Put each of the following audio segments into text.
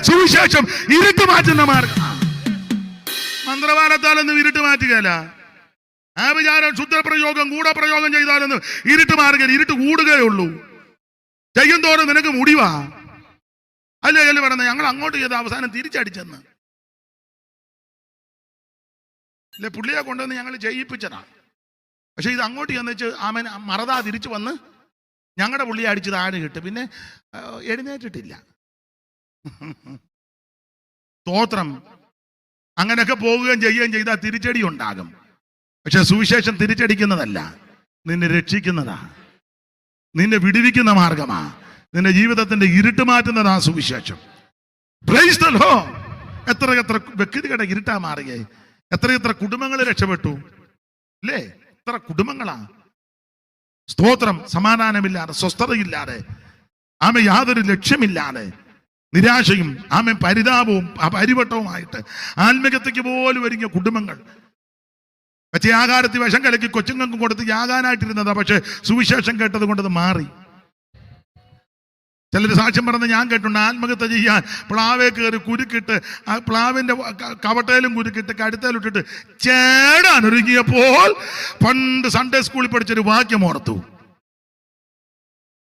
സുവിശേഷം ഇരുട്ട് മാറ്റുന്ന മാർഗം. മന്ത്രവാദത്താലൊന്നും ഇരുട്ട് മാറ്റുകയല്ല. ആ വിചാരം ശുദ്ധപ്രയോഗം ഗൂഢപ്രയോഗം ചെയ്താലൊന്നും ഇരുട്ട് മാറുക, ഇരുട്ട് കൂടുകയുള്ളൂ. ചെയ്യും തോറും നിനക്ക് മുടിവാ. അല്ലേ അല്ലേ പറഞ്ഞത്, ഞങ്ങൾ അങ്ങോട്ട് ചെയ്ത അവസാനം തിരിച്ചടിച്ചെന്ന്. അല്ലെ, പുള്ളിയെ കൊണ്ടുവന്ന് ഞങ്ങൾ ചെയ്യിപ്പിച്ചതാ. പക്ഷെ ഇത് അങ്ങോട്ട് ചെന്നിച്ച് ആമൻ മറതാ തിരിച്ചു വന്ന് ഞങ്ങളുടെ പുള്ളിയെ അടിച്ച് താഴെ കിട്ടും. പിന്നെ എഴുന്നേറ്റിട്ടില്ല. സ്തോത്രം. അങ്ങനെയൊക്കെ പോവുകയും ചെയ്യുകയും ചെയ്താൽ തിരിച്ചടി ഉണ്ടാകും. പക്ഷെ സുവിശേഷം തിരിച്ചടിക്കുന്നതല്ല, നിന്നെ രക്ഷിക്കുന്നതാ, നിന്നെ വിടുവിക്കുന്ന മാർഗമാ, നിന്റെ ജീവിതത്തിന്റെ ഇരുട്ട് മാറ്റുന്നതാ സുവിശേഷം. Praise the Lord. എത്ര എത്ര വ്യക്തികളുടെ ഇരുട്ടാ മാറിയേ, എത്ര കുടുംബങ്ങൾ രക്ഷപ്പെട്ടു അല്ലേ? എത്ര കുടുംബങ്ങളാ. സ്തോത്രം. സമാധാനമില്ലാതെ, സ്വസ്ഥതയില്ലാതെ, ആമ യാതൊരു ലക്ഷ്യമില്ലാതെ, നിരാശയും ആമ പരിതാപവും പരിവട്ടവുമായിട്ട് ആത്മീയതയ്ക്ക് പോലും ഒരുങ്ങിയ കുടുംബങ്ങൾ. പക്ഷേ ആഹാരത്തിൽ വിഷം കലക്കി കൊച്ചുങ്ങൾക്കും കൊടുത്ത് യാകാനായിട്ടിരുന്നതാ. പക്ഷെ സുവിശേഷം കേട്ടത് കൊണ്ടത് മാറി. ചിലർ സാക്ഷ്യം പറഞ്ഞ് ഞാൻ കേട്ടുണ്ട്, ആത്മഹത്യ ചെയ്യാൻ പ്ലാവേ കയറി കുരുക്കിട്ട് ആ പ്ലാവിന്റെ കവട്ടയിലും കുരുക്കിട്ട് കഴുത്തേലിട്ടിട്ട് ചേടാൻ ഒരുങ്ങിയപ്പോൾ പണ്ട് സൺഡേ സ്കൂളിൽ പഠിച്ചൊരു വാക്യം ഓർത്തു.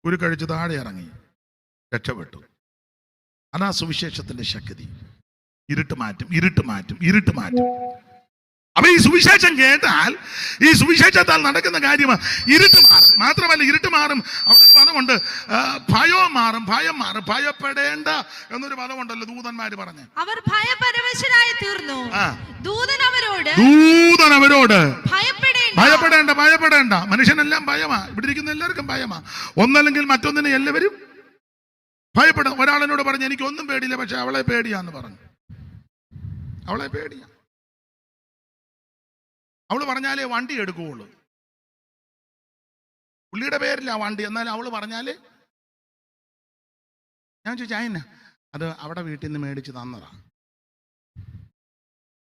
കുരുക്കഴിച്ച് താഴെ ഇറങ്ങി, രക്ഷപ്പെട്ടു. അതാ സുവിശേഷത്തിന്റെ ശക്തി. ഇരുട്ട് മാറ്റും, ഇരുട്ട് മാറ്റും, ഇരുട്ട് മാറ്റും. അപ്പൊ ഈ സുവിശേഷം കേട്ടാൽ, ഈ സുവിശേഷത്താൽ നടക്കുന്ന കാര്യമാണ്. ഇരുട്ട് മാറും. മാത്രമല്ല ഇരുട്ട് മാറും. അവിടെ ഒരു പദമുണ്ട്, ഭയവും മാറും, ഭയം മാറും. ഭയപ്പെടേണ്ട എന്നൊരു പദമുണ്ടല്ലോ, ദൂതന്മാര് പറഞ്ഞ് അവർ ഭയപരവശരായി തീർന്നു. ദൂതൻ അവരോട് ഭയപ്പെടേണ്ട. ഭയപ്പെടേണ്ട. മനുഷ്യനെല്ലാം ഭയമാ. ഇവിടെ ഇരിക്കുന്ന എല്ലാവർക്കും ഭയമാ. ഒന്നല്ലെങ്കിൽ മറ്റൊന്നിനെ എല്ലാവരും ഭയപ്പെടും. ഒരാളെന്നോട് പറഞ്ഞു, എനിക്കൊന്നും പേടിയില്ല, പക്ഷെ അവളെ പേടിയാന്ന് പറഞ്ഞു. അവളെ പേടിയാ. അവള് പറഞ്ഞാലേ വണ്ടി എടുക്കുകയുള്ളൂ. പുള്ളിയുടെ പേരില്ല വണ്ടി, എന്നാലും അവള് പറഞ്ഞാല്. ഞാൻ ചോദിച്ചാ അത് അവിടെ വീട്ടിൽ നിന്ന് മേടിച്ച് തന്നതാ.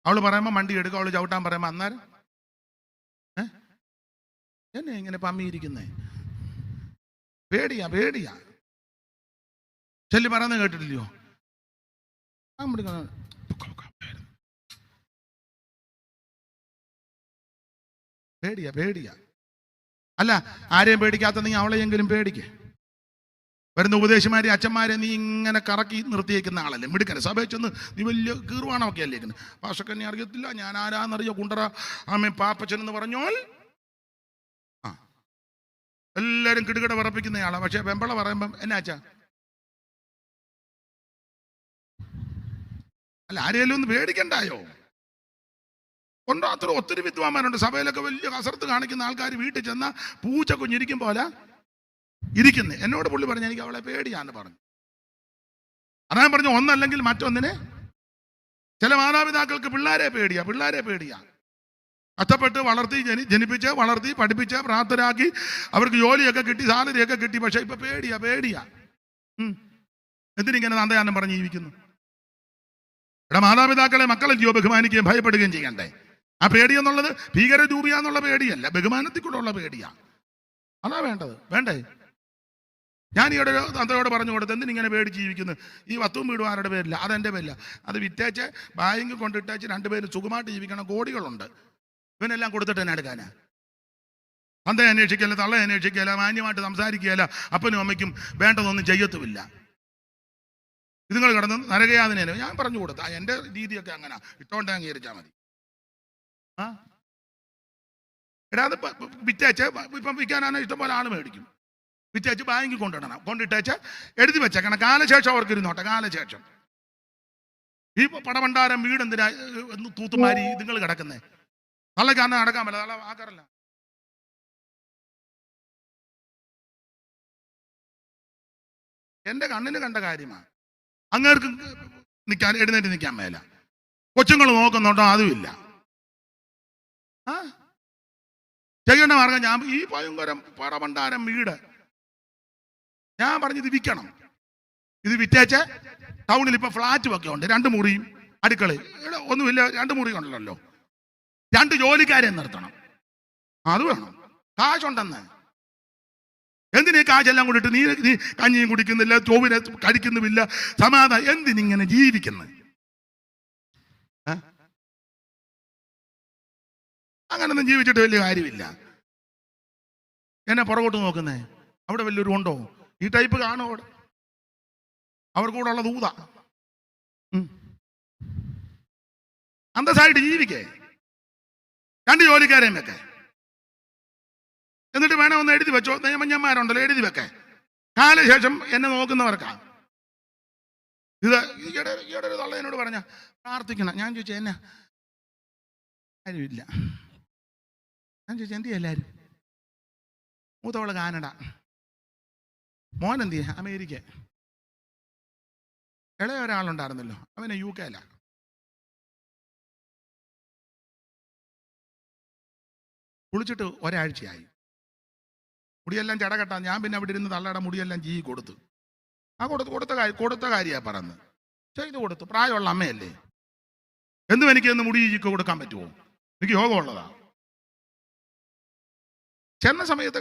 അവള് പറയുമ്പോ വണ്ടി എടുക്കുക, അവള് ചവിട്ടാൻ പറയുമ്പോ അന്നേരം എന്നെ ഇങ്ങനെ പമ്മിയിരിക്കുന്നേ. പേടിയാ. ചെല്ലി പറയുന്നത് കേട്ടിട്ടില്ലയോ? പേടിയാ. അല്ല, ആരെയും പേടിക്കാത്ത നീ അവളെയെങ്കിലും പേടിക്കേ. വരുന്ന ഉപദേശിമാരെ അച്ഛന്മാരെ നീ ഇങ്ങനെ കറക്കി നിർത്തിയേക്കുന്ന ആളല്ലേ, മിടുക്കനെ. സഭയിൽ ചെന്ന് നീ വലിയ കീർവാണമൊക്കെ അല്ലേക്കുന്നത്. പാഷക്കന്നെ അറിയത്തില്ല, ഞാൻ ആരാന്നറിയോ, കുണ്ടറ ആമേ പാപ്പച്ചൻ എന്ന് പറഞ്ഞോൽ എല്ലാരും കിടുകിട വിറപ്പിക്കുന്നയാളാ. പക്ഷെ വെമ്പള പറയുമ്പം എന്നാച്ചാ, അല്ല ആരെയും ഒന്ന് പേടിക്കണ്ടായോ? ഉണ്ടോ? അത്ര ഒത്തിരി വിദ്വാന്മാരുണ്ട് സഭയിലൊക്കെ. വലിയ കസർത്ത് കാണിക്കുന്ന ആൾക്കാർ വീട്ടിൽ ചെന്ന പൂച്ച കുഞ്ഞിരിക്കും പോലെ ഇരിക്കുന്നേ. എന്നോട് പുള്ളി പറഞ്ഞു, എനിക്ക് അവളെ പേടിയാന്ന് പറഞ്ഞു. അതാ പറഞ്ഞു, ഒന്നല്ലെങ്കിൽ മറ്റൊന്നിനെ. ചില മാതാപിതാക്കൾക്ക് പിള്ളേരെ പേടിയാ. കഷ്ടപ്പെട്ട് വളർത്തി ജനിപ്പിച്ച് വളർത്തി പഠിപ്പിച്ച് പ്രാപ്തരാക്കി അവർക്ക് ജോലിയൊക്കെ കിട്ടി, സാലറിയൊക്കെ കിട്ടി. പക്ഷെ ഇപ്പൊ പേടിയാ. എന്തിനിങ്ങനെ തന്തയാന്നും പറഞ്ഞ് ജീവിക്കുന്നു? ഇവിടെ മാതാപിതാക്കളെ മക്കളെയോ ബഹുമാനിക്കുകയും ഭയപ്പെടുകയും ചെയ്യണ്ടേ? ആ പേടി എന്നുള്ളത് ഭീകരരൂപിയാന്നുള്ള പേടിയല്ല, ബഹുമാനത്തിൽ കൂടെ ഉള്ള പേടിയാ. അതാ വേണ്ടേ? ഞാൻ ഈയിടെ തന്തയോട് പറഞ്ഞു കൊടുത്ത്, എന്തിനിങ്ങനെ പേടിച്ച് ജീവിക്കുന്നു? ഈ വത്തും വീടും ആരുടെ പേരില്ല, അതെൻ്റെ പേരില്ല. അത് വിറ്റേച്ച് ബാങ്കിൽ കൊണ്ടിട്ടേച്ച് രണ്ടുപേരും സുഖമായിട്ട് ജീവിക്കണം. കോടികളുണ്ട്. ഇവനെല്ലാം കൊടുത്തിട്ട് തന്നെ എടുക്കാനാ? തന്തയെ അന്വേഷിക്കല്ല, തള്ളയെ അന്വേഷിക്കല, മാന്യമായിട്ട് സംസാരിക്കുകയല്ല, അപ്പനും അമ്മയ്ക്കും വേണ്ടതൊന്നും ചെയ്യത്തുമില്ല. ഇതുങ്ങൾ കിടന്ന് നരകയാതനേനോ ഞാൻ പറഞ്ഞു കൊടുത്ത. എൻ്റെ രീതിയൊക്കെ അങ്ങനെ ഇട്ടോണ്ട് അംഗീകരിച്ചാൽ മതി. എടാ അത് വിറ്റേച്ച് ഇപ്പം വിൽക്കാനാണ് ഇഷ്ടംപോലെ ആൾ മേടിക്കും. വിറ്റേച്ച് ബാങ്കിൽ കൊണ്ടിടണം. കൊണ്ടിട്ടേച്ച് എഴുതി വെച്ചേക്കണം, കാലശേഷം അവർക്ക് ഇരുന്നോട്ടെ. കാലശേഷം ഈ പടഭണ്ഡാരം വീടെന്തിനാ തൂത്തുമാരി നിങ്ങൾ കിടക്കുന്നേ? തള്ളക്കാരനെ നടക്കാൻ പറ്റില്ല, തള്ള ആക്കാറല്ല. എൻ്റെ കണ്ണിന് കണ്ട കാര്യമാണ്. അങ്ങേർക്ക് എഴുന്നേറ്റ് നിൽക്കാൻ മേല. കൊച്ചുങ്ങൾ നോക്കുന്നുണ്ടോ? അതുമില്ല. ചെയ്യേണ്ട മാർഗം ഞാൻ ഈ ഭയങ്കരം പടഭണ്ഡാരം വീട് ഞാൻ പറഞ്ഞത് വിൽക്കണം. ഇത് വിറ്റേച്ച് ടൗണിൽ ഇപ്പൊ ഫ്ലാറ്റും ഒക്കെ ഉണ്ട്. 2 മുറിയും അടുക്കളയും ഒന്നുമില്ല, 2 മുറി ഉണ്ടല്ലോ. 2 ജോലിക്കാരെ നിർത്തണം. അത് വേണം, കാശുണ്ടെന്ന്. എന്തിനീ കാശെല്ലാം കൂടിയിട്ട് നീ കഞ്ഞിയും കുടിക്കുന്നില്ല, ചോവിനെ കഴിക്കുന്നുമില്ല, സമാധാനം എന്തിനിങ്ങനെ ജീവിക്കുന്നത്? അങ്ങനൊന്നും ജീവിച്ചിട്ട് വലിയ കാര്യമില്ല. എന്നെ പുറകോട്ട് നോക്കുന്നേ, അവിടെ വലിയൊരു ഉണ്ടോ? ഈ ടൈപ്പ് കാണോ അവിടെ? അവർക്ക് കൂടെ ഉള്ളത് ഊത. അന്തസ്സായിട്ട് ജീവിക്കേ, 2 ജോലിക്കാരെയും വെക്കേ, എന്നിട്ട് വേണം ഒന്ന് എഴുതി വെച്ചോ. നിയമജ്ഞന്മാരുണ്ടല്ലോ, എഴുതി വെക്കേ. കാലശേഷം എന്നെ നോക്കുന്നവർക്കാ ഇത്. ഈയിടെ ഒരു തള്ള എന്നോട് പറഞ്ഞ പ്രാർത്ഥിക്കണം. ഞാൻ ചോദിച്ചു എന്നാ? ആരുമില്ല. ഞാൻ ചോദിച്ചു എന്തിയാ എല്ലാവരും? മൂത്തവള് കാനഡ, മോൻ എന്തിയാ? അമേരിക്ക. ഇളയ ഒരാളുണ്ടായിരുന്നല്ലോ, അവനെ UK കുളിച്ചിട്ട് ഒരാഴ്ചയായി. മുടിയെല്ലാം ചടകെട്ടാ. ഞാൻ പിന്നെ അവിടെ ഇരുന്ന് തള്ളയുടെ മുടിയെല്ലാം കൊടുത്തു. കൊടുത്ത കാര്യമാണ് പറഞ്ഞത്. ചെയ്തു കൊടുത്തു. പ്രായമുള്ള അമ്മയല്ലേ, എന്തും എനിക്കൊന്ന് മുടി കൊടുക്കാൻ പറ്റുമോ? എനിക്ക് യോഗമുള്ളതാ. ചെന്ന സമയത്ത്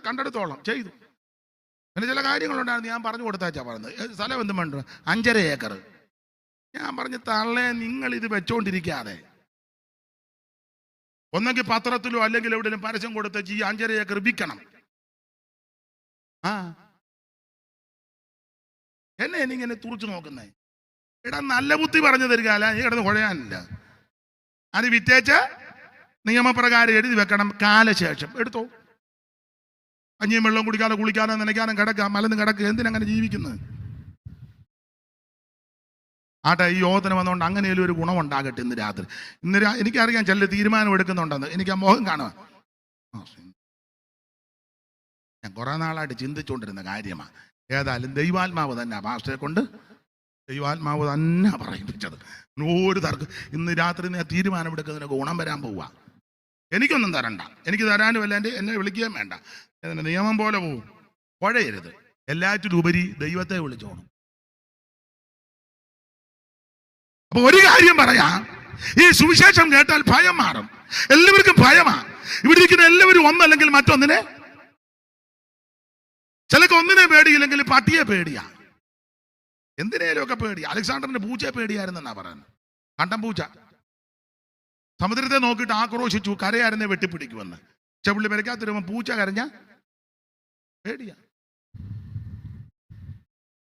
കണ്ടെടുത്തോളം ചെയ്തു. പിന്നെ ചില കാര്യങ്ങളുണ്ടായിരുന്നു, ഞാൻ പറഞ്ഞു കൊടുത്താച്ചാ പറഞ്ഞത്. സ്ഥലം എന്തും വേണ്ട, 5.5 ഏക്കർ. ഞാൻ പറഞ്ഞു തള്ളേ, നിങ്ങൾ ഇത് വെച്ചോണ്ടിരിക്കാതെ ഒന്നെങ്കിൽ പത്രത്തിലോ അല്ലെങ്കിൽ എവിടെയും പരസ്യം കൊടുത്ത് ഈ 5.5 ഏക്കർ വിൽക്കണം. എന്നെ എന്നിങ്ങനെ തുറച്ചു നോക്കുന്നേ. എടാ, നല്ല ബുദ്ധി പറഞ്ഞു തരികയല്ല, നീ കിടന്ന് കുഴയാനില്ല. അത് വിറ്റേച്ച് നിയമപ്രകാരം എഴുതി വെക്കണം. കാലശേഷം എടുത്തോ. കഞ്ഞിയും വെള്ളം കുടിക്കാനോ കുളിക്കാനോ നനയ്ക്കാനോ കിടക്കാം, മലന്ന് കിടക്കുക. എന്തിനങ്ങനെ ജീവിക്കുന്നത്? ആട്ടെ, ഈ യോഗത്തിന് വന്നുകൊണ്ട് അങ്ങനെയും ഒരു ഗുണമുണ്ടാകട്ടെ ഇന്ന് രാത്രി. എനിക്കറിയാം ചില തീരുമാനം എടുക്കുന്നുണ്ടെന്ന്. എനിക്ക് ആ മോഹം കാണുക. ഞാൻ കുറെ നാളായിട്ട് ചിന്തിച്ചുകൊണ്ടിരുന്ന കാര്യമാണ്. ഏതായാലും ദൈവാത്മാവ് തന്നെ പാസ്റ്ററെ കൊണ്ട് ദൈവാത്മാവ് തന്നെ പറയിപ്പിച്ചത്. ഒരു തർക്കം. ഇന്ന് രാത്രി ഞാൻ തീരുമാനമെടുക്കുന്നതിനൊക്കെ ഗുണം വരാൻ പോവുക. എനിക്കൊന്നും തരണ്ട, എനിക്ക് തരാനുമല്ല. എന്നെ വിളിക്കുകയും വേണ്ട. നിയമം പോലെ പോവും. കുഴയരുത്. എല്ലാറ്റിലും ഉപരി ദൈവത്തെ വിളിച്ചോണം. അപ്പൊ ഒരു കാര്യം പറയാം, ഈ സുവിശേഷം കേട്ടാൽ ഭയം മാറും. എല്ലാവർക്കും ഭയമാ. ഇവിടെ ഇരിക്കുന്ന എല്ലാവരും ഒന്നല്ലെങ്കിൽ മറ്റൊന്നിനെ, ചിലക്ക് ഒന്നിനെ പേടിയില്ലെങ്കിൽ പട്ടിയെ പേടിയാ. എന്തിനേലും ഒക്കെ പേടി. അലക്സാണ്ടറിന്റെ പൂച്ചയെ പേടിയായിരുന്നെന്നാ പറയുന്നത്. കണ്ടം പൂച്ച സമുദ്രത്തെ നോക്കിയിട്ട് ആക്രോശിച്ചു, കരയായിരുന്നെ വെട്ടിപ്പിടിക്കുമെന്ന്. ചെവിളി പെരക്കാത്തിരുമ്പോ പൂച്ച കരഞ്ഞ പേടിയാ.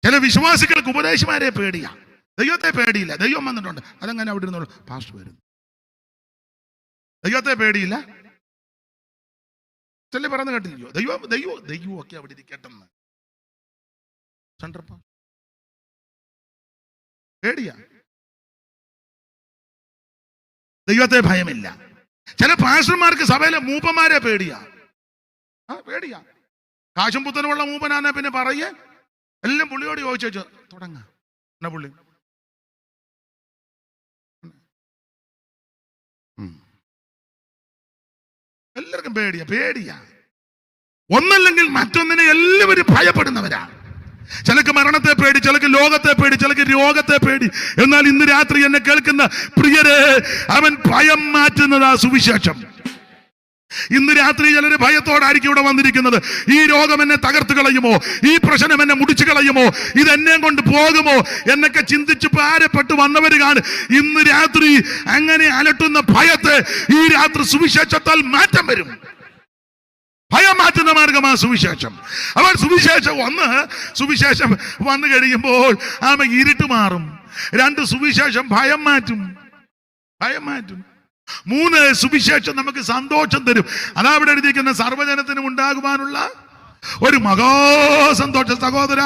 ചില വിശ്വാസികൾക്ക് ഉപദേശിമാരെ പേടിയാ, ദൈവത്തെ പേടിയില്ല. ദൈവം വന്നിട്ടുണ്ട്, അതങ്ങനെ അവിടെ ഇരുന്നോളൂ. പാസ്റ്റർ വരുന്നു, ദൈവത്തെ പേടിയില്ല. ചെല്ലി പറഞ്ഞു കേട്ടില്ലയോ, ദൈവം ഒക്കെ അവിടെ ഇരിക്കട്ടെന്ന്. പേടിയാ, ദൈവത്തെ ഭയമില്ല. ചില പാസ്റ്റർമാർക്ക് സഭയിലെ മൂപ്പന്മാരെ പേടിയാ. പേടിയാ. കാശും പുത്തനുമുള്ള മൂപ്പനാന്നെ പിന്നെ പറയേ എല്ലാം പുള്ളിയോട് ചോദിച്ചു തുടങ്ങ എന്നാ പുള്ളി. എല്ലാവർക്കും പേടിയാ. ഒന്നല്ലെങ്കിൽ മറ്റൊന്നിനെ എല്ലാവരും ഭയപ്പെടുന്നവരാ. ചിലക്ക് മരണത്തെ പേടി, ചിലക്ക് ലോകത്തെ പേടി, ചിലക്ക് രോഗത്തെ പേടി. എന്നാൽ ഇന്ന് രാത്രി എന്നെ കേൾക്കുന്ന പ്രിയരെ, അവൻ ഭയം മാറ്റുന്നതാ സുവിശേഷം. ഇന്ന് രാത്രി ചിലര് ഭയത്തോടായിരിക്കും ഇവിടെ വന്നിരിക്കുന്നത്. ഈ രോഗം എന്നെ തകർത്ത് കളയുമോ, ഈ പ്രശ്നം എന്നെ മുടിച്ചു കളയുമോ, ഇത് എന്നെ കൊണ്ട് പോകുമോ എന്നൊക്കെ ചിന്തിച്ച് ഭാരപ്പെട്ട് വന്നവര് കാണും. ഇന്ന് രാത്രി അങ്ങനെ അലട്ടുന്ന ഭയത്തെ ഈ രാത്രി സുവിശേഷത്താൽ മാറ്റം വരും. ഭയം മാറ്റുന്ന മാർഗമാ സുവിശേഷം. അവൻ സുവിശേഷം വന്നു കഴിയുമ്പോൾ ഇരുട്ട് മാറും. 2 സുവിശേഷം ഭയം മാറ്റും. 3 സുവിശേഷം നമുക്ക് സന്തോഷം തരും. അതാ അവിടെ എഴുതിയിരിക്കുന്ന സർവ്വജനത്തിനും ഉണ്ടാകുവാനുള്ള ഒരു മഹാസന്തോഷം. സഹോദര,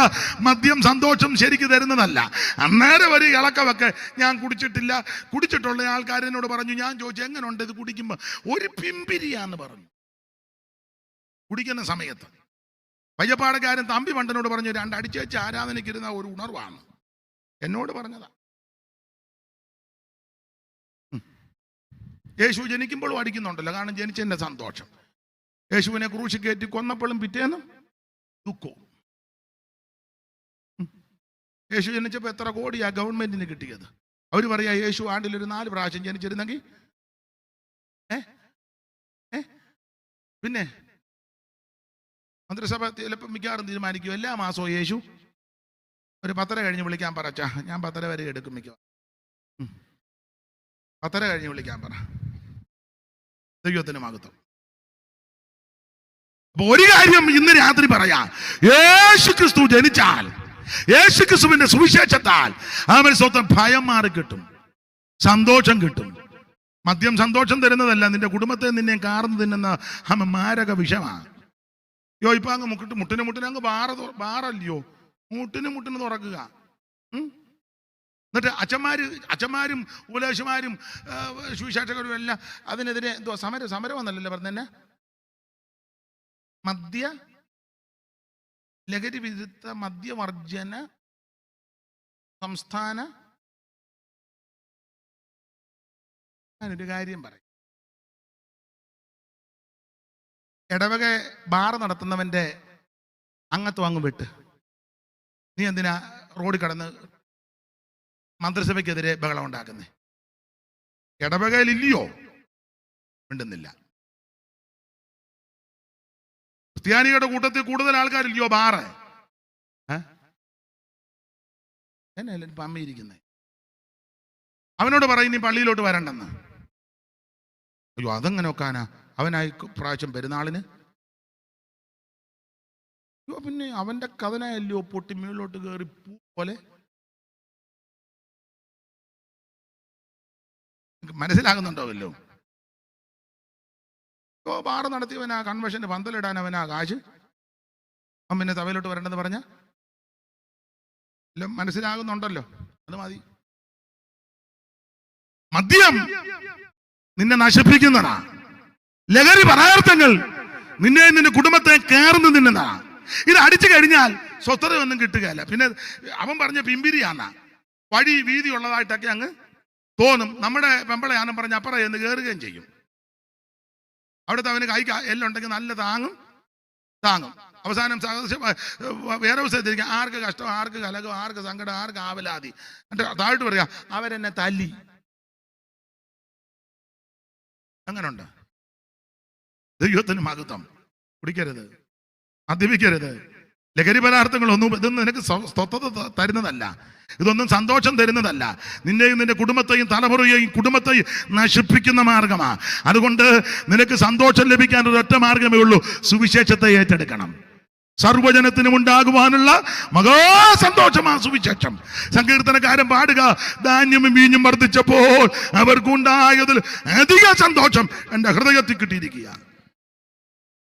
മദ്യം സന്തോഷം ശരിക്ക് തരുന്നതല്ല. അന്നേരം ഒരു ഇളക്കമൊക്കെ. ഞാൻ കുടിച്ചിട്ടുള്ള ആൾക്കാരെന്നോട് പറഞ്ഞു. ഞാൻ ചോദിച്ചു എങ്ങനെയുണ്ട് ഇത് കുടിക്കുമ്പോ? ഒരു പിമ്പിരിയാന്ന് പറഞ്ഞു. കുടിക്കുന്ന സമയത്ത് പയ്യപ്പാടക്കാരൻ തമ്പി പണ്ടനോട് പറഞ്ഞു 2 അടിച്ചേച്ച് ആരാധനയ്ക്കിരുന്ന ഒരു ഉണർവാണ്. എന്നോട് പറഞ്ഞതാ. യേശു ജനിക്കുമ്പോഴും അടിക്കുന്നുണ്ടല്ലോ, കാരണം ജനിച്ചതിന്റെ സന്തോഷം. യേശുവിനെ ക്രൂശിൽ കയറ്റി കൊന്നപ്പോഴും പിറ്റേന്നും ദുഃഖവും. യേശു ജനിച്ചപ്പോൾ എത്ര കോടിയാ ഗവൺമെന്റിന് കിട്ടിയത്? അവർ പറയാ യേശു ആണ്ടിലൊരു 4 പ്രാവശ്യം ജനിച്ചിരുന്നെങ്കിൽ പിന്നെ മന്ത്രിസഭ ചിലപ്പോൾ മിക്കവാറും തീരുമാനിക്കും എല്ലാ മാസവും യേശു ഒരു 10:30 കഴിഞ്ഞ് വിളിക്കാൻ പറ. ഞാൻ 10:30 വരെ എടുക്കും മിക്കവാറും. 10:30 കഴിഞ്ഞ് വിളിക്കാൻ പറ. ദൈവത്തിന് മഹത്വം. അപ്പൊ ഒരു കാര്യം ഇന്ന് രാത്രി പറയാം, യേശു ക്രിസ്തു ജനിച്ചാൽ, യേശു ക്രിസ്തുവിന്റെ സുവിശേഷത്താൽ അവൻ സ്വന്തം ഭയം മാറി കിട്ടും, സന്തോഷം കിട്ടും. മദ്യം സന്തോഷം തരുന്നതല്ല, നിന്റെ കുടുംബത്തെ നിന്നെ കാർന്ന് തിന്നുന്ന അവൻ മാരക വിഷമാണ്. ഇപ്പൊ അങ്ങ് മുട്ടിന് അങ്ങ് ബാറല്ലയോ, മുട്ടിന് തുറക്കുക. എന്നിട്ട് അച്ഛന്മാരും ഉപദേശമാരും സുവിശേഷകരും എല്ലാം അതിനെതിരെ എന്തോ സമരം വന്നല്ലോ പറഞ്ഞ ലഹരി വിരുദ്ധ മദ്യവർജന സംസ്ഥാന. ഞാനൊരു കാര്യം പറയും, ഇടവക ബാർ നടത്തുന്നവന്റെ അംഗത്വം അങ്ങ് വിട്ട് നീ എന്തിനാ റോഡിൽ കടന്ന് മന്ത്രിസഭയ്ക്കെതിരെ ബഹളം ഉണ്ടാക്കുന്നേ? ഇടവകയിൽ ഇല്ലയോ? മിണ്ടുന്നില്ല. ക്രിസ്ത്യാനികളുടെ കൂട്ടത്തിൽ കൂടുതൽ ആൾക്കാരില്ലയോ ബാറ്? എന്നല്ലേ പമ്മിയിരിക്കുന്നേ? അവനോട് പറയും നീ പള്ളിയിലോട്ട് വരണ്ടെന്ന്. അയ്യോ അതെങ്ങനെ നോക്കാനാ? അവനായി പ്രാവശ്യം പെരുന്നാളിന് പിന്നെ അവന്റെ കഥനയല്ലയോ പൊട്ടി മേളിലോട്ട് കയറി പൂ പോലെ. മനസ്സിലാകുന്നുണ്ടോല്ലോ? ബാറ് നടത്തിയവനാ, കൺവെൻഷന് പന്തലിടാൻ അവനാ കാശ്, അവൻ പിന്നെ സഭയിലോട്ട് വരണ്ടെന്ന് പറഞ്ഞ എല്ലാം മനസ്സിലാകുന്നുണ്ടല്ലോ. അത് മതി. മദ്യം നിന്നെ നശിപ്പിക്കുന്നതാ. ലഹരി പദാർത്ഥങ്ങൾ നിന്റെ കുടുംബത്തെ കയർന്ന് തിന്നുന്നതാ. ഇത് അടിച്ചു കഴിഞ്ഞാൽ സ്വസ്ഥതയൊന്നും കിട്ടുകയല്ല. പിന്നെ അവൻ പറഞ്ഞ പിമ്പിരിയാന്ന വഴി വീതി ഉള്ളതായിട്ടൊക്കെ അങ്ങ് തോന്നും. നമ്മുടെ പെമ്പളയാണെന്ന് പറഞ്ഞ് അപ്പുറം എന്ന് കയറുകയും ചെയ്യും. അവിടുത്തെ അവന് കൈ എല്ലുണ്ടെങ്കിൽ നല്ല താങ്ങും. അവസാനം വേറെ ദിവസത്തിരിക്കും, ആർക്ക് കഷ്ടം, ആർക്ക് കലകം, ആർക്ക് സങ്കടം, ആർക്ക് ആവലാതി. എന്നിട്ട് താഴ്ത്തു പറയാ അവരെന്നെ തല്ലി. അങ്ങനുണ്ട്. ദൈവത്തിന് മഹത്വം. കുടിക്കരുത്, മദ്യപിക്കരുത്, ലഹരി പദാർത്ഥങ്ങളൊന്നും ഇതൊന്നും നിനക്ക് സ്വസ്ഥത തരുന്നതല്ല, ഇതൊന്നും സന്തോഷം തരുന്നതല്ല. നിന്നെയും നിന്റെ കുടുംബത്തെയും തലമുറയെയും കുടുംബത്തെയും നശിപ്പിക്കുന്ന മാർഗമാണ്. അതുകൊണ്ട് നിനക്ക് സന്തോഷം ലഭിക്കാൻ ഒരൊറ്റ മാർഗമേ ഉള്ളൂ, സുവിശേഷത്തെ ഏറ്റെടുക്കണം. സർവ്വജനത്തിനും ഉണ്ടാകുവാനുള്ള മഹാസന്തോഷമാ സുവിശേഷം. സങ്കീർത്തനക്കാരൻ പാടുക, ധാന്യവും വീഞ്ഞും വർദ്ധിച്ചപ്പോൾ അവർക്കുണ്ടായതിൽ അധിക സന്തോഷം എൻ്റെ ഹൃദയത്തിൽ കിട്ടിയിരിക്കുക.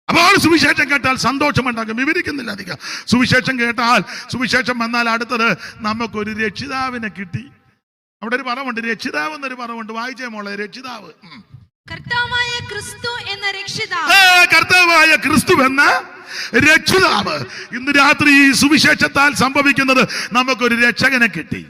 അപ്പോൾ സുവിശേഷം കേട്ടാൽ സന്തോഷം ഉണ്ടാകും. വിവരിക്കുന്നില്ല അധികം. സുവിശേഷം കേട്ടാൽ, സുവിശേഷം വന്നാൽ അടുത്തത് നമുക്കൊരു രക്ഷിതാവിനെ കിട്ടി. അവിടെ ഒരു പദമുണ്ട്, രക്ഷിതാവ് എന്നൊരു പദമുണ്ട്. വായിച്ചേ മോളെ, രക്ഷിതാവ്. കർത്താവായ ക്രിസ്തു എന്ന രക്ഷിതാവ്. കർത്താവായ ക്രിസ്തു എന്ന രക്ഷിതാവ്. ഇന്ന് രാത്രി ഈ സുവിശേഷത്താൽ സംഭവിക്കുന്നത് നമുക്കൊരു രക്ഷകനെ കിട്ടി.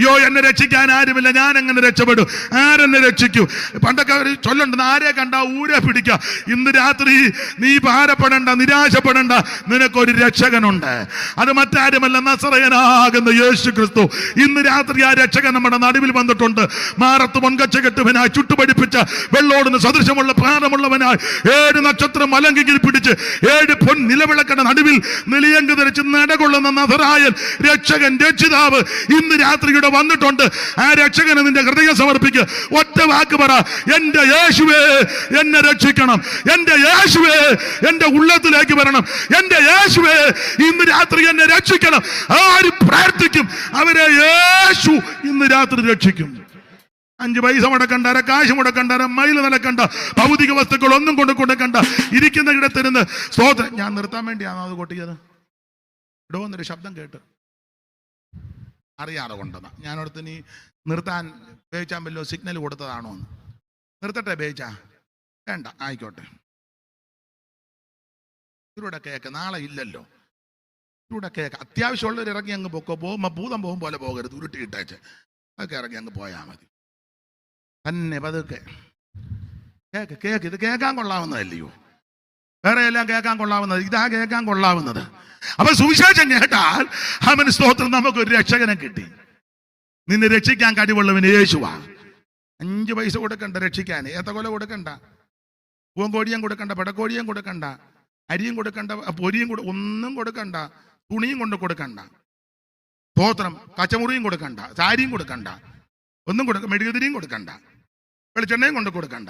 യോ എന്നെ രക്ഷിക്കാൻ ആരുമില്ല, ഞാൻ എങ്ങനെ രക്ഷപ്പെടും? ആരെന്നെ രക്ഷിക്കൂ? പണ്ടൊക്കെ ഒരു ചൊല്ലുണ്ട്, ആരെ കണ്ടാ ഊരെ പിടിക്കുക. ഇന്ന് രാത്രി നീ ഭാരപ്പെടേണ്ട, നിരാശപ്പെടേണ്ട, നിനക്കൊരു രക്ഷകനുണ്ട്. അത് മറ്റാരുമല്ല, നസറയനാകുന്ന യേശു ക്രിസ്തു. ഇന്ന് രാത്രി ആ രക്ഷകൻ നമ്മുടെ നടുവിൽ വന്നിട്ടുണ്ട്. മാറത്ത് പൊൻകച്ച കെട്ടുവനായി, ചുട്ടുപടിപ്പിച്ച വെള്ളോടിന് സദൃശമുള്ള പ്രാണമുള്ളവനായി, 7 നക്ഷത്രം മലങ്കിയിൽ പിടിച്ച് 7 പൊൻ നിലവിളക്കണ നടുവിൽ നിലയങ്ക് ധരിച്ച് നടകൊള്ളുന്ന നസറായൻ രക്ഷകൻ, രക്ഷിതാവ് ഇന്ന് രാത്രിയുടെ വന്നിട്ടുണ്ട്. ആ രക്ഷകനെ നിന്റെ ഹൃദയം സമർപ്പിക്കുക. ഒറ്റ വാക്ക് പറ, എന്റെ യേശുവേ എന്നെ രക്ഷിക്കണം, എന്റെ യേശുവേ എന്റെ ഉള്ളത്തിലേക്ക് വരണം, എന്റെ യേശുവേ ഇന്ന് രാത്രി എന്നെ രക്ഷിക്കണം. ആര് പ്രാർത്ഥിക്കും അവരെ യേശു ഇന്ന് രാത്രി രക്ഷിക്കും. 5 പൈസ മുടക്കണ്ട, കാശ് മുടക്കണ്ട, മൈൽ നടക്കണ്ട, ഭൗതിക വസ്തുക്കൾ ഒന്നും കൊടുക്കണ്ട, ഇരിക്കുന്ന ഇടത്തിരുന്ന് സ്തോത്രം. ഞാൻ നിർത്താൻ വേണ്ടിയാണോ അത് കൊട്ടിയത്? ഇടവന്നൊരു ശബ്ദം കേട്ട് അറിയാതെ കൊണ്ടതാ. ഞാനോടത്ത് നീ നിർത്താൻ ബേച്ചാൻ വല്ലോ സിഗ്നൽ കൊടുത്തതാണോ എന്ന്. നിർത്തട്ടെ ബേച്ച? വേണ്ട, ആയിക്കോട്ടെ. ഇതിലൂടെ കേക്ക്, നാളെ ഇല്ലല്ലോ. ഇതിലൂടെ കേക്ക്. അത്യാവശ്യമുള്ളവർ ഇറങ്ങി അങ്ങ് പോകുമ്പോൾ ഭൂതം പോകും പോലെ പോകരുത്, ഉരുട്ടിയിട്ടേച്ച് അതൊക്കെ ഇറങ്ങി അങ്ങ് പോയാൽ മതി. തന്നെ പതുക്കെ കേക്ക്. ഇത് കേൾക്കാൻ കൊള്ളാവുന്നതല്ലയോ? വേറെ എല്ലാം കേൾക്കാൻ കൊള്ളാവുന്നത്, ഇതാ കേൾക്കാൻ കൊള്ളാവുന്നത്. അപ്പൊ സുവിശേഷം കേട്ടാൽ അവന് സ്തോത്രം, നമുക്കൊരു രക്ഷകനെ കിട്ടി. നിന്നെ രക്ഷിക്കാൻ കഴിവുള്ളവന് യേശുവാ. 5 പൈസ കൊടുക്കണ്ട രക്ഷിക്കാൻ, ഏത്തക്കൊല കൊടുക്കണ്ട, പൂവൻകോഴിയും കൊടുക്കണ്ട, പടക്കോഴിയും കൊടുക്കണ്ട, അരിയും കൊടുക്കണ്ട, പൊരിയും ഒന്നും കൊടുക്കണ്ട, തുണിയും കൊണ്ട് കൊടുക്കണ്ട, സ്തോത്രം, കച്ചമുറിയും കൊടുക്കണ്ട, സാരിയും കൊടുക്കണ്ട, ഒന്നും മെഴുകുതിരിയും കൊടുക്കണ്ട, വെളിച്ചെണ്ണയും കൊണ്ട് കൊടുക്കണ്ട.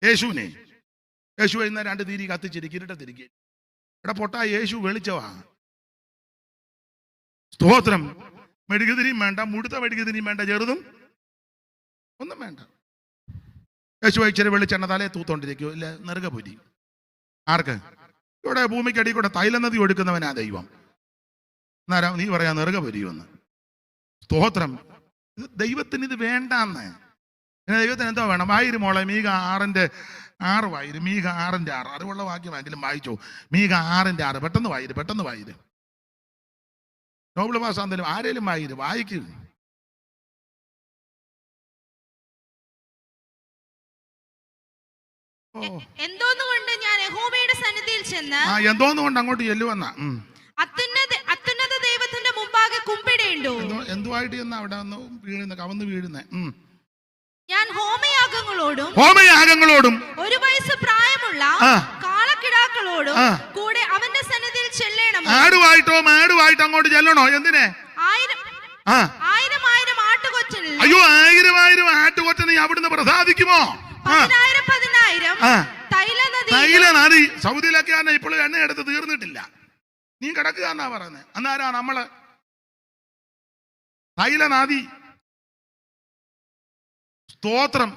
യേശു ഇന്ന് 2 തിരി കത്തിച്ചിരിക്കിട്ടത്തിരിക്കുക. എടാ പൊട്ടാ, യേശു വെളിച്ചവാ. സ്തോത്രം. മെഴുകുതിരിയും വേണ്ട, മുഴുത്ത മെഴുകുതിരിയും വേണ്ട, ചെറുതും ഒന്നും വേണ്ട. യേശു ഇച്ചിരി വെളിച്ചെണ്ണ തലയെ തൂത്തോണ്ടിരിക്കൂ, ഇല്ല നെറുക പൊരി. ആർക്ക്? ഇവിടെ ഭൂമിക്കടി കൂടെ തൈലനദി ഒഴുക്കുന്നവനാ ദൈവം. എന്നാരാ നീ പറയാ നെറുക പൊരിയുമെന്ന്? സ്തോത്രം. ദൈവത്തിന് ഇത് വേണ്ടാന്ന്. പിന്നെ ദൈവത്തിന് എന്തോ വേണം? വായിര് മോളെ, മീക 6:6 വായിര്. മീക 6:6 അറിവുള്ള വാക്യമെങ്കിലും വായിച്ചോ. മീക 6:6 പെട്ടെന്ന് വായിര്. നോബിൾ പാസാന്തലും ആരേലും വായിക്കും. എന്തോന്നുകൊണ്ട് ഞാൻ യഹോവയുടെ സന്നിധിയിൽ ചെന്ന് എന്തോന്നുകൊണ്ട് അങ്ങോട്ട് ചെല്ലുവന്ന അത്യുന്നത ദൈവത്തിന്റെ മുമ്പാകെ കുമ്പിടേണ്ടു. എന്തുവായിട്ട് ചെന്ന അവിടെ കവന്ന് വീഴുന്നേ? ഞാൻ ഹോമയാഗങ്ങളോടും 1 വയസ്സ് പ്രായമുള്ള കാളക്കിടാക്കളോടും കൂടെ അവന്റെ സന്നിധിയിൽ ചെല്ലണം. ആടുമായിട്ടോ അങ്ങോട്ട് ചെല്ലണോ? എന്തിനെ? 1000 ആട്ടുകൊറ്റന്. അയ്യോ, 1000 ആട്ടുകൊറ്റന് അവിടുന്ന് പ്രസാദിക്കുമോ? 10,000 തൈലനദി. സൗദിയിലൊക്കെ ഇപ്പോഴും എണ്ണ എടുത്ത് തീർന്നിട്ടില്ല. നീ കിടക്കുക എന്നാ പറയുന്നത്. അന്നാരാ നമ്മള്? തൈലനദി. സ്തോത്രം.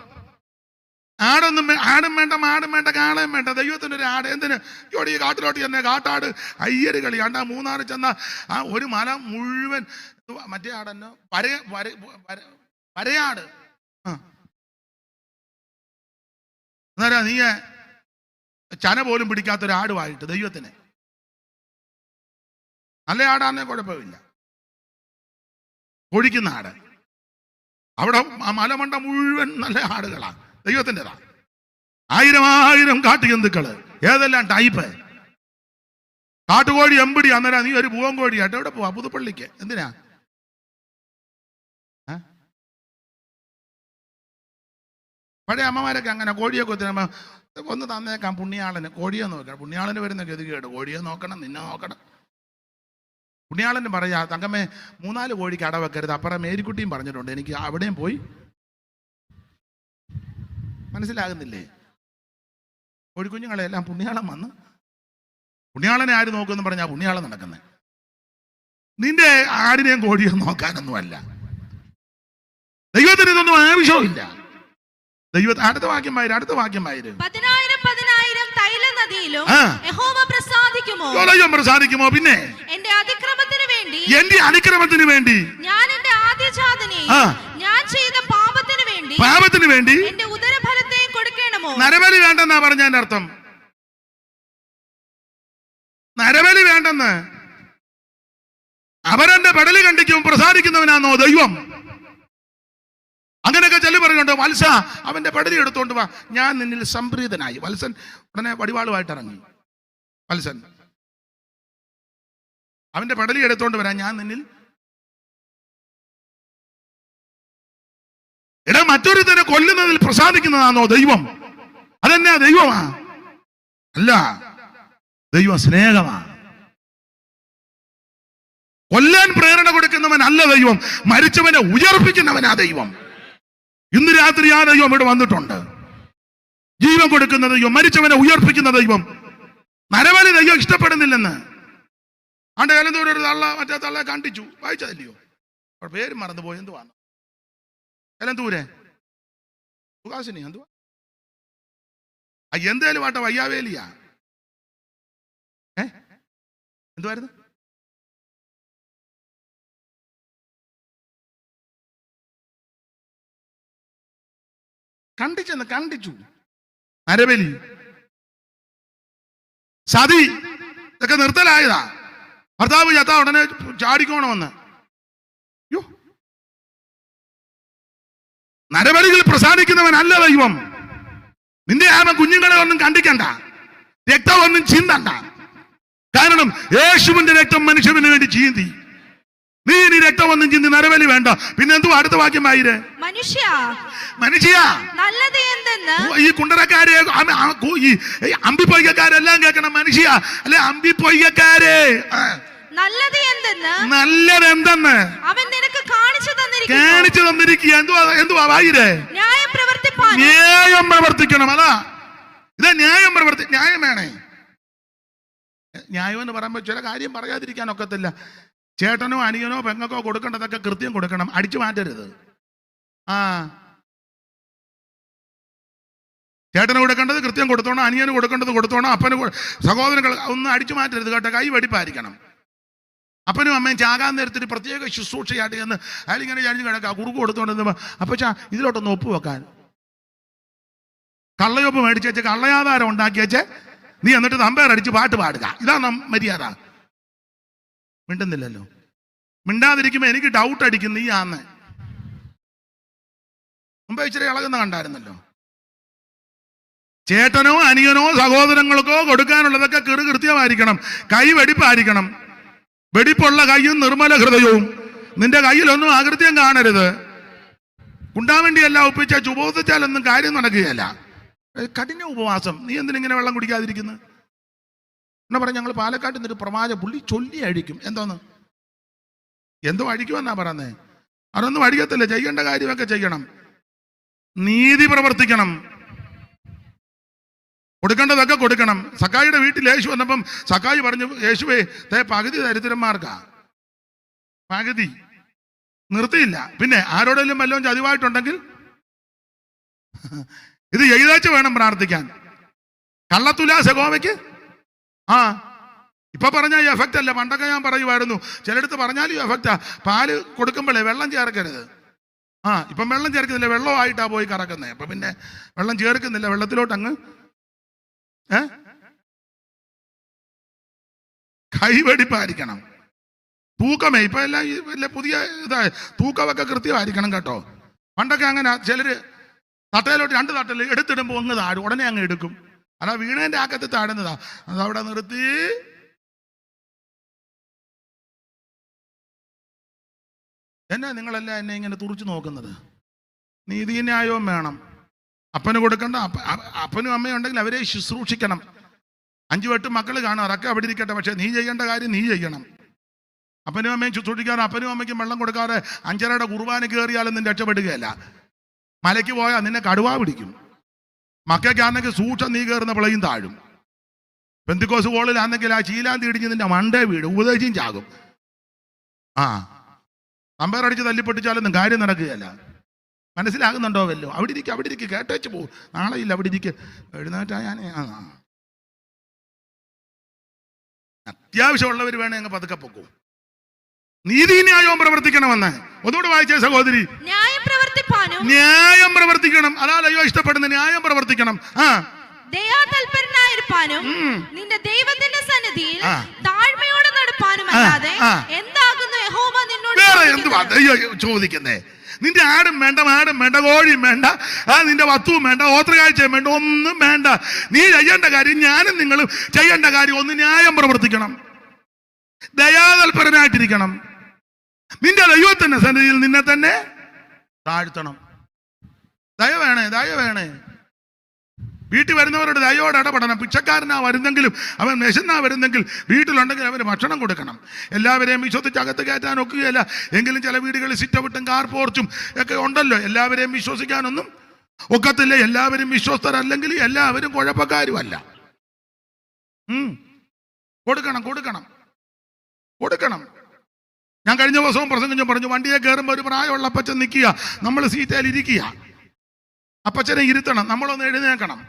ആടും വേണ്ട, മാടും വേണ്ട, കാളയും വേണ്ട. ദൈവത്തിന് ഒരു ആട് എന്തിന്? ഈ കാട്ടിലോട്ട് തന്നെ കാട്ടാട് അയ്യര് കളി. കണ്ട 3 ചെന്ന ആ ഒരു മല മുഴുവൻ മറ്റേ ആടന്നോ വരയാട്. എന്നാരാ നീ ചന പോലും പിടിക്കാത്തൊരാടുമായിട്ട് ദൈവത്തിന്? നല്ല ആടാന്നേ കുഴപ്പമില്ല. ഒഴിക്കുന്ന ആട്. അവിടെ മലമണ്ട മുഴുവൻ നല്ല ആടുകളാണ്, ദൈവത്തിൻ്റെതാ. 1000 കാട്ടുജന്തുക്കള്. ഏതെല്ലാം ടൈപ്പ്? കാട്ടുകോഴി എമ്പടി. അന്നേരം നീ ഒരു പൂവൻ കോഴിയായിട്ട് എവിടെ പോവാ? പുതുപ്പള്ളിക്ക്. എന്തിനാ? പഴയ അമ്മമാരൊക്കെ അങ്ങനെ കോഴിയെ കൊത്തിനമ്മ ഒന്ന് തന്നേക്കാം പുണ്യാളന്. കോഴിയെ നോക്കണം. പുണ്യാളന് വരുന്ന ഗതികേട്. കോഴിയെ നോക്കണം, നിന്നെ നോക്കണം. പുണ്യാളന് പറയാ, തങ്കമ്മേ 3-4 കോഴിക്ക് അട വെക്കരുത്. അപ്പുറം മേരിക്കുട്ടിയും പറഞ്ഞിട്ടുണ്ട്. എനിക്ക് അവിടെയും പോയി. മനസ്സിലാകുന്നില്ലേ? കോഴിക്കുഞ്ഞുങ്ങളെല്ലാം പുണ്യാളം വന്ന് പുണ്യാളനെ ആര് നോക്കുമെന്ന് പറഞ്ഞാൽ പുണ്യാളം നടക്കുന്നത്. നിന്റെ ആടിനെയും കോഴിയും നോക്കാനൊന്നുമല്ല. ദൈവത്തിന് ഇതൊന്നും ആവശ്യമില്ല. അടുത്ത വാക്യം വായിര്. 10,000 തൈലനദിയിലും യഹോവ പ്രസാദിക്കുമോ? പിന്നെ എന്റെ അതിക്രമത്തിന് വേണ്ടി ഞാൻ എന്റെ ആദ്യജാതനെയും ഞാൻ ചെയ്ത പാപത്തിന് വേണ്ടി എന്റെ ഉദരഫലത്തെയും കൊടുക്കണമോ? നരബലി വേണ്ടെന്നാ പറഞ്ഞതിന്റെ അർത്ഥം. നരബലി വേണ്ടെന്ന്. അവരെന്റെ പെടലി കണ്ടിക്കും പ്രസാദിക്കുന്നവനാണോ ദൈവം? അങ്ങനെയൊക്കെ ചെല്ലു പറയുന്നുണ്ട്. വത്സ അവന്റെ പെടലി എടുത്തോണ്ട് വാ, ഞാൻ നിന്നിൽ സംപ്രീതനായി. വത്സൻ ഉടനെ വടിവാളുമായിട്ട് ഇറങ്ങി. വത്സൻ അവന്റെ പെടലി എടുത്തോണ്ട് വരാൻ ഞാൻ നിന്നിൽ. മറ്റൊരുത്തനെ കൊല്ലുന്നതിൽ പ്രസാദിക്കുന്നതാണോ ദൈവം? അതെന്നാ ദൈവമാ? അല്ല, ദൈവം സ്നേഹമാ. കൊല്ലാൻ പ്രേരണ കൊടുക്കുന്നവൻ അല്ല ദൈവം, മരിച്ചവനെ ഉയർപ്പിക്കുന്നവനാ ദൈവം. ഇന്ന് രാത്രി ആ ദൈവം ഇവിടെ വന്നിട്ടുണ്ട്. ജീവൻ കൊടുക്കുന്ന ദൈവം, മരിച്ചവനെ ഉയർപ്പിക്കുന്ന ദൈവം. നരബലി ദൈവം ഇഷ്ടപ്പെടുന്നില്ലെന്ന് ആണ്ട് ഏലന്തൂർ ഒരു തള്ള മറ്റേ തള്ളെ കണ്ടിച്ചു. വായിച്ചതല്ലയോ? പേര് മറന്നുപോയി. എന്തുവാണ് ഏലന്തൂരെ? സുഹാസിനി എന്തുവാ? എന്തേലും ആട്ടെ, വയ്യാവേലിയാ. എന്തുവായിരുന്നു? കണ്ടിച്ചു. നരബലി, സതി ഇതൊക്കെ നിർത്തലായതാ. ഭർത്താവ് ചത്താ ഉടനെ ചാടിക്കോണമെന്ന്. നരബലികൾ പ്രസാദിക്കുന്നവനല്ല ദൈവം. നിന്റെ കുഞ്ഞുങ്ങളെ ഒന്നും കണ്ടിക്കണ്ട, രക്തമൊന്നും ചിന്തണ്ട. കാരണം യേശുവിന്റെ രക്തം മനുഷ്യന് വേണ്ടി ചീന്തി. നീ ഇനി രക്തമൊന്നും ചിന്തി നരബലി വേണ്ട. പിന്നെ എന്തുവാ അടുത്ത വാക്യം വായിര്? മനുഷ്യ നല്ലത് എന്തെന്ന് ഈ കുണ്ടറക്കാരെ ഈ അമ്പിപ്പൊയ്യക്കാരെല്ലാം കേൾക്കണം. മനുഷ്യ അല്ലെ അമ്പിപ്പൊയ്യക്കാരെ, നല്ലത് എന്തെന്ന് അവൻ നിനക്ക് കാണിച്ചു തന്നിരിക്കുക. എന്തുവാ വായിരെ? ന്യായം പ്രവർത്തിക്കണം. അതാ ഇത് ന്യായം ന്യായം വേണേ. ന്യായം എന്ന് പറയുമ്പോൾ ചില കാര്യം പറയാതിരിക്കാൻ ഒക്കത്തില്ല. ചേട്ടനോ അനിയനോ പെങ്ങക്കോ കൊടുക്കേണ്ടതൊക്കെ കൃത്യം കൊടുക്കണം, അടിച്ചു മാറ്റരുത്. ചേട്ടന് കൊടുക്കേണ്ടത് കൃത്യം കൊടുത്തോണം, അനിയന് കൊടുക്കേണ്ടത് കൊടുത്തോണം, അപ്പന് സഹോദരങ്ങൾ ഒന്നും അടിച്ചു മാറ്റരുത് കേട്ടോ. കൈ വെടിപ്പായിരിക്കണം. അപ്പനും അമ്മയും ചാകാൻ നേരത്തിന് പ്രത്യേക ശുശ്രൂഷയായിട്ട് എന്ന് അയാളിങ്ങനെ ചരിഞ്ഞ് കിടക്കുക, കുറുക്ക് കൊടുത്തോണ്ടിരുന്നപ്പോൾ അപ്പച്ചാ ഇതിലോട്ടൊന്ന് ഒപ്പ് വെക്കാൻ, കള്ളയൊപ്പ് മേടിച്ചേച്ച് കള്ളയാധാരം ഉണ്ടാക്കിയേച്ച് നീ എന്നിട്ട് തമ്പേറടിച്ച് പാട്ട് പാടുക. ഇതാണ് മര്യാദ. മിണ്ടുന്നില്ലല്ലോ. മിണ്ടാതിരിക്കുമ്പോൾ എനിക്ക് ഡൗട്ട് അടിക്കും നീ ആന്ന്. മുമ്പ് ഇച്ചിരി ഇളകുന്ന കണ്ടായിരുന്നല്ലോ. ചേട്ടനോ അനിയനോ സഹോദരങ്ങൾക്കോ കൊടുക്കാനുള്ളതൊക്കെ കൃത്യമായിരിക്കണം, കൈ വെടിപ്പായിരിക്കണം. വെടിപ്പുള്ള കൈയും നിർമ്മല ഹൃദയവും. നിന്റെ കയ്യിലൊന്നും അകൃത്യം കാണരുത്. കുണ്ടാവേണ്ടിയല്ല ഒപ്പിച്ച ഉപവസിച്ചാലൊന്നും കാര്യം നടക്കുകയല്ല. കഠിന ഉപവാസം. നീ എന്തിനിങ്ങനെ വെള്ളം കുടിക്കാതിരിക്കുന്നു? എന്നാ പറഞ്ഞ ഞങ്ങൾ പാലക്കാട്ടിൽ നിന്നൊരു പ്രവാചക പുള്ളി ചൊല്ലി അഴിക്കും. എന്തോ അഴിക്കുമെന്നാ പറയുന്നേ. അതൊന്നും അഴിക്കത്തില്ല. ചെയ്യേണ്ട കാര്യമൊക്കെ ചെയ്യണം, നീതി പ്രവർത്തിക്കണം, കൊടുക്കേണ്ടതൊക്കെ കൊടുക്കണം. സക്കായിയുടെ വീട്ടിൽ യേശു വന്നപ്പം സക്കായി പറഞ്ഞു, യേശുവേ പകുതി ദരിദ്രന്മാർക്കാ, പകുതി നിർത്തിയില്ല. പിന്നെ ആരോടെങ്കിലും വല്ലതും ചതിവായിട്ടുണ്ടെങ്കിൽ ഇത് എഴുതാച്ച് വേണം പ്രാർത്ഥിക്കാൻ. കള്ളത്തുലാസ് യഹോവയ്ക്ക്. ഇപ്പൊ പറഞ്ഞ ഈ എഫക്റ്റ് അല്ല. പണ്ടൊക്കെ ഞാൻ പറയുമായിരുന്നു, ചിലടത്ത് പറഞ്ഞാലും ഈ എഫക്റ്റാ. പാല് കൊടുക്കുമ്പോഴേ വെള്ളം ചേർക്കരുത്. ഇപ്പം വെള്ളം ചേർക്കുന്നില്ല, വെള്ളമായിട്ടാ പോയി കറക്കുന്നത്. അപ്പൊ പിന്നെ വെള്ളം ചേർക്കുന്നില്ല, വെള്ളത്തിലോട്ട് അങ്ങ് കൈവെടിപ്പായിരിക്കണം. തൂക്കമേ ഇപ്പൊ എല്ലാം പുതിയ തൂക്കമൊക്കെ കൃത്യമായിരിക്കണം കേട്ടോ. പണ്ടൊക്കെ അങ്ങനെ ചിലര് തട്ടയിലോട്ട് 2 തട്ടൽ എടുത്തിടുമ്പോൾ അങ്ങ് താഴും, ഉടനെ അങ്ങ് എടുക്കും. അതാ വീണേന്റെ ആക്കത്ത് താടുന്നതാ. അതവിടെ നിർത്തി എന്നാ നിങ്ങളെല്ലാം എന്നെ ഇങ്ങനെ തുറിച്ചു നോക്കുന്നത്? നീതിന്യായവും വേണം. അപ്പന് കൊടുക്കണ്ട. അപ്പനും അമ്മയും ഉണ്ടെങ്കിൽ അവരെ ശുശ്രൂഷിക്കണം. 5-8 മക്കൾ കാണും, അതൊക്കെ അവിടെ ഇരിക്കട്ടെ. പക്ഷെ നീ ചെയ്യേണ്ട കാര്യം നീ ചെയ്യണം. അപ്പനും അമ്മയും ശുശ്രൂഷിക്കാറ്, അപ്പനും അമ്മയ്ക്കും വെള്ളം കൊടുക്കാറ് 5:30 കുർബാന കയറിയാലും നിന്നെ രക്ഷപ്പെടുകയല്ല. മലയ്ക്ക് പോയാൽ നിന്നെ കടുവാ പിടിക്കും. മക്കയ്ക്കാണെങ്കിൽ സൂക്ഷം നീ കയറുന്ന പിളയും താഴും. പെന്തിക്കോസ് കോളിലാണെങ്കിൽ ആ ചീലാന്തി ഇടിഞ്ഞ് നിന്റെ മണ്ടേ വീട് ഉപദേശിയും ചാകും. തമ്പേറടിച്ച് തല്ലിപ്പൊട്ടിച്ചാലൊന്നും കാര്യം നടക്കുകയല്ല. മനസ്സിലാകുന്നുണ്ടോ? വല്ലോ അവിടെ ഇരിക്കുക കേട്ടേച്ച് പോകും. നാളെ ഇല്ല, അവിടെ ഇരിക്കുക. എഴുന്നേറ്റാ ഞാൻ അത്യാവശ്യമുള്ളവർ വേണേ അങ്ങ് പതുക്കെ പൊക്കും. നീതിന്യായവും പ്രവർത്തിക്കണമെന്ന് ഒന്നുകൂടെ വായിച്ചേ സഹോദരി. ന്യായം പ്രവർത്തിക്കണം. അതാലയോ ഇഷ്ടപ്പെടുന്ന ന്യായം പ്രവർത്തിക്കണം. ദയാതൽപരനായിരിക്കാനും നിന്റെ ദൈവത്തിന്റെ സന്നിധിയിൽ താഴ്മയോടെ നടപ്പാനും അല്ലാതെ എന്താകുന്നു യഹോവ നിന്നോട് വേറെ എന്തുവാ ചോദിക്കുന്നേ? നിന്റെ ആടും വേണ്ട, മാടും വേണ്ട, കോഴിയും വേണ്ട, നിന്റെ വത്തുവും വേണ്ട, ഓത്രകാഴ്ചയും വേണ്ട, ഒന്നും വേണ്ട. നീ ചെയ്യേണ്ട കാര്യം, ഞാനും നിങ്ങളും ചെയ്യേണ്ട കാര്യം ഒന്ന് ന്യായം പ്രവർത്തിക്കണം, ദയാതൽപരനായിട്ടിരിക്കണം. നിന്റെ ദൈവത്തിന്റെ സന്നിധിയിൽ നിന്നെ തന്നെ താഴ്ത്തണം. ദയ വേണേ. വീട്ടിൽ വരുന്നവരോട് ദയോടെ ഇടപെടണം. ഭിക്ഷക്കാരനാ വരുന്നെങ്കിലും, അവൻ വിശന്നാ വരുന്നെങ്കിൽ, വീട്ടിലുണ്ടെങ്കിൽ അവന് ഭക്ഷണം കൊടുക്കണം. എല്ലാവരെയും വിശ്വസിച്ച് അകത്ത് കയറ്റാൻ ഒക്കുകയില്ല. എങ്കിലും ചില വീടുകളിൽ സിറ്റൗട്ടും കാർ പോർച്ചും ഒക്കെ ഉണ്ടല്ലോ. എല്ലാവരെയും വിശ്വസിക്കാനൊന്നും ഒക്കത്തില്ല. എല്ലാവരും വിശ്വസ്തരല്ലെങ്കിൽ എല്ലാവരും കുഴപ്പക്കാരുമല്ല. കൊടുക്കണം. ഞാൻ കഴിഞ്ഞ ദിവസവും പ്രസംഗിച്ചും പറഞ്ഞു, വണ്ടിയെ കയറുമ്പോൾ ഒരു പ്രായമുള്ള അപ്പച്ചൻ നിൽക്കുക, നമ്മൾ സീറ്റയിൽ ഇരിക്കുക. അപ്പച്ചനെ ഇരുത്തണം, നമ്മളൊന്ന് എഴുന്നേക്കണം.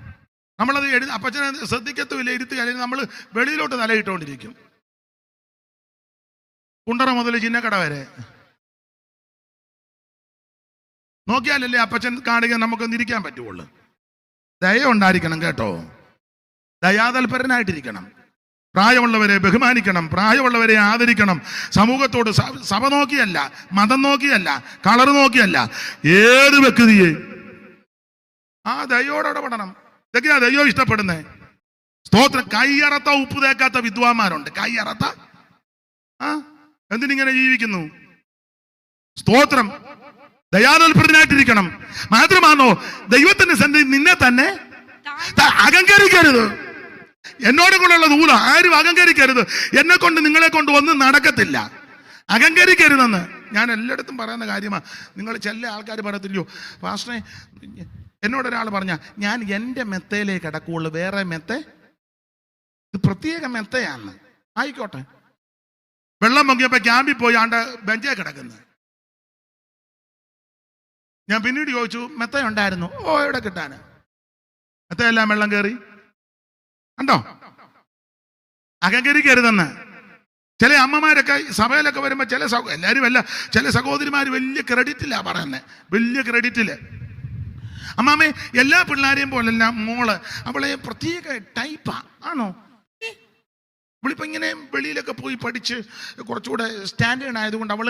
നമ്മളത് അപ്പച്ചനെ ശ്രദ്ധിക്കത്തുമില്ല, ഇരുത്തുക. അല്ലെങ്കിൽ നമ്മൾ വെളിയിലോട്ട് തലയിട്ടുകൊണ്ടിരിക്കും. കുണ്ടറ മുതൽ ചിന്നക്കട വരെ നോക്കിയാലല്ലേ അപ്പച്ചൻ കാണുക നമുക്കൊന്ന് ഇരിക്കാൻ പറ്റുള്ളൂ. ദയ ഉണ്ടായിരിക്കണം കേട്ടോ. ദയാതൽപരനായിട്ടിരിക്കണം. പ്രായമുള്ളവരെ ബഹുമാനിക്കണം, പ്രായമുള്ളവരെ ആദരിക്കണം. സമൂഹത്തോട് സഭ നോക്കിയല്ല, മതം നോക്കിയല്ല, കളർ നോക്കിയല്ല, ഏത് വ്യക്തിയെ ദയോടെ ഇടപെടണം. ഇതൊക്കെയാ ദൈവം ഇഷ്ടപ്പെടുന്നേ. സ്തോത്രം. കൈയറത്ത ഉപ്പ് തേക്കാത്ത വിദ്വാന്മാരുണ്ട്. കൈയറത്ത എന്തിനിങ്ങനെ ജീവിക്കുന്നു? സ്തോത്രം. ദയാലുൽപ്രദനായിട്ടിരിക്കണം. മാത്രമാണോ ദൈവത്തിന്റെ സന്നിധി നിന്നെ തന്നെ അഹങ്കരിക്കരുത്. എന്നോട് കൂടെയുള്ള ദൂരം ആരും അഹങ്കരിക്കരുത്. എന്നെ കൊണ്ട് നിങ്ങളെ കൊണ്ട് ഒന്നും നടക്കത്തില്ല. അഹങ്കരിക്കരുതെന്ന് ഞാൻ എല്ലായിടത്തും പറയുന്ന കാര്യമാണ്. നിങ്ങൾ ചില ആൾക്കാർ പറയത്തില്ലയോ, പാസ്റ്ററെ എന്നോടൊരാൾ പറഞ്ഞ ഞാൻ എൻ്റെ മെത്തയിലേക്ക് കിടക്കുകയുള്ളൂ, വേറെ മെത്ത ഇത് പ്രത്യേക മെത്തയാന്ന്. ആയിക്കോട്ടെ. വെള്ളം പൊങ്ങിയപ്പോ ക്യാമ്പിൽ പോയി ആണ്ട ബെഞ്ചേ കിടക്കുന്നത്. ഞാൻ പിന്നീട് ചോദിച്ചു, മെത്ത ഉണ്ടായിരുന്നു? ഓ, എവിടെ കിട്ടാന്, മെത്തയെല്ലാം വെള്ളം കയറി. കണ്ടോ, അഹങ്കരിക്കരുതെന്ന്. ചില അമ്മമാരൊക്കെ സഭയിലൊക്കെ വരുമ്പോൾ എല്ലാവരും അല്ല, ചില സഹോദരിമാർ വലിയ ക്രെഡിറ്റില്ല പറയുന്നത്, വലിയ ക്രെഡിറ്റില്. അമ്മാമ്മേ എല്ലാ പിള്ളേരെയും പോലല്ല മോള്, അവളെ പ്രത്യേക ടൈപ്പാ. ആണോ? ഇവളിപ്പോൾ ഇങ്ങനെ വെളിയിലൊക്കെ പോയി പഠിച്ച് കുറച്ചുകൂടെ സ്റ്റാൻഡേർഡ് ആയതുകൊണ്ട് അവൾ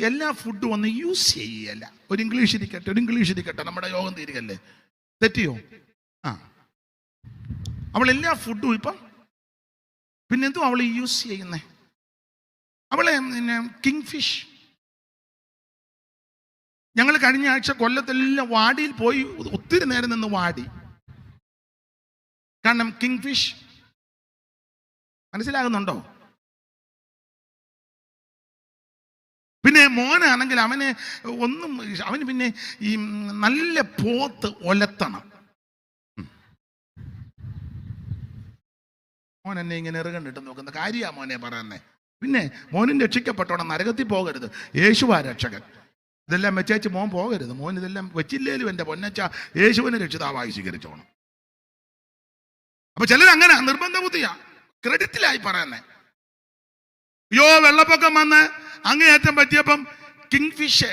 എല്ലാ ഫുഡും ഒന്ന് യൂസ് ചെയ്യല്ല. ഒരു ഇംഗ്ലീഷ് ഇരിക്കട്ടെ, നമ്മുടെ യോഗം തീരുകല്ലേ, തെറ്റിയോ? ആ, അവൾ എല്ലാ ഫുഡും ഇപ്പം പിന്നെന്തോ അവൾ യൂസ് ചെയ്യുന്നേ, അവളെ പിന്നെ കിങ് ഫിഷ്. ഞങ്ങൾ കഴിഞ്ഞ ആഴ്ച കൊല്ലത്തെല്ലാം വാടിയിൽ പോയി ഒത്തിരി നേരം നിന്ന് വാടി. കാരണം കിങ് ഫിഷ് മനസ്സിലാകുന്നുണ്ടോ? പിന്നെ മോനാണെങ്കിൽ അവന് പിന്നെ ഈ നല്ല പോത്ത് ഒലത്തണം. മോൻ എന്നെ ഇങ്ങനെ ഇറുകണ്ടിട്ട് നോക്കുന്ന കാര്യാ മോനെ പറയുന്നേ. പിന്നെ മോനും രക്ഷിക്കപ്പെട്ടോണം, നരകത്തിൽ പോകരുത്, യേശുവാ രക്ഷകൻ. ഇതെല്ലാം വെച്ചേച്ച് മോൻ പോകരുത്. മോൻ ഇതെല്ലാം വെച്ചില്ലേലും എൻ്റെ പൊന്നച്ച യേശുവിനെ രക്ഷിതാവായി സ്വീകരിച്ചോണം. അപ്പൊ ചിലർ അങ്ങനെ നിർബന്ധ ബുദ്ധിയാ, ക്രെഡിറ്റിലായി പറയുന്നേ. വെള്ളപ്പൊക്കം വന്ന് അങ്ങേയറ്റം പറ്റിയപ്പം കിങ് ഫിഷ്,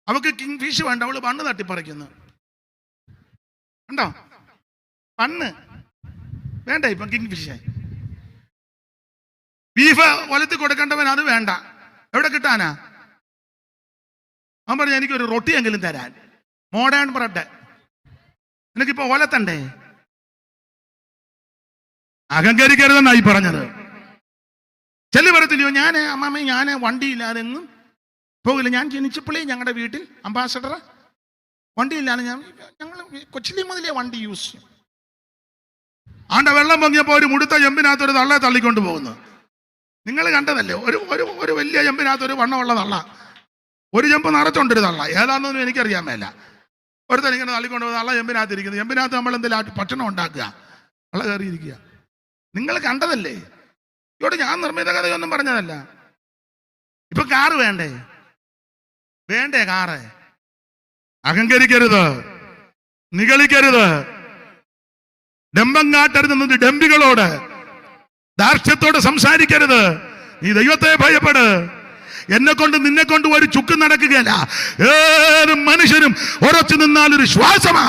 അവക്ക് കിങ് ഫിഷ് വേണ്ട, അവള് പണ്ണ് തട്ടിപ്പറിക്കുന്നു. കണ്ടോ, പണ്ണ് വേണ്ട ഇപ്പം കിങ് ഫിഷ്. ബീഫ് ഒലത്തി കൊടുക്കേണ്ടവൻ അത് വേണ്ട, എവിടെ കിട്ടാനാ? അവൻ പറഞ്ഞ എനിക്കൊരു റൊട്ടിയെങ്കിലും തരാൻ, മോഡേൺ ബ്രെഡ്. എനിക്കിപ്പോ ഒലത്തണ്ടേ? അഹങ്കരിക്കരുതെന്നായി പറഞ്ഞത്. ചെല്ലു പറയത്തില്ലയോ, ഞാൻ വണ്ടിയില്ലാതെ എങ്ങും പോകില്ല. ഞാൻ ജനിച്ചപ്പോഴേ ഞങ്ങളുടെ വീട്ടിൽ അംബാസഡർ വണ്ടിയില്ലാതെ ഞങ്ങൾ കൊച്ചിലി മുതലേ വണ്ടി യൂസ്. ആണ്ട വെള്ളം പൊങ്ങിയപ്പോൾ ഒരു മുടുത്ത ചെമ്പിനകത്തൊരു തള്ളയെ തള്ളിക്കൊണ്ട് പോകുന്നു. നിങ്ങൾ കണ്ടതല്ലേ, ഒരു വലിയ ചെമ്പിനകത്തൊരു വണ്ണമുള്ള തള്ള, ഒരു ചെമ്പ് നിറച്ചോണ്ടൊരു തള്ള, ഏതാണെന്നൊന്നും എനിക്കറിയാൻ മേല. ഒരുത്തൻ ഇങ്ങനെ തള്ളിക്കൊണ്ട് പോകുന്ന തള്ള ചെമ്പിനകത്ത് ഇരിക്കുന്നത്. ചെമ്പിനകത്ത് നമ്മൾ എന്തെങ്കിലും ഭക്ഷണം ഉണ്ടാക്കുക, തള്ള കയറിയിരിക്കുക. നിങ്ങൾ കണ്ടതല്ലേ. ഇവിടെ ഞാൻ നിർമ്മിത കഥയൊന്നും പറഞ്ഞതല്ല. ഇപ്പൊ കാറ് വേണ്ടേ കാറ്? അഹങ്കരിക്കരുത്, നിഗളിക്കരുത്, ഡംബം കാട്ടരുത്, ഡംബികളോട് ദാർഷ്ട്യത്തോട് സംസാരിക്കരുത്. നീ ദൈവത്തെ ഭയപ്പെട്. എന്നെ കൊണ്ട് നിന്നെ കൊണ്ട് ഒരു ചുക്കും നടക്കുകയല്ല. ഏത് മനുഷ്യനും ഉറച്ചു നിന്നാൽ ഒരു ശ്വാസമാ.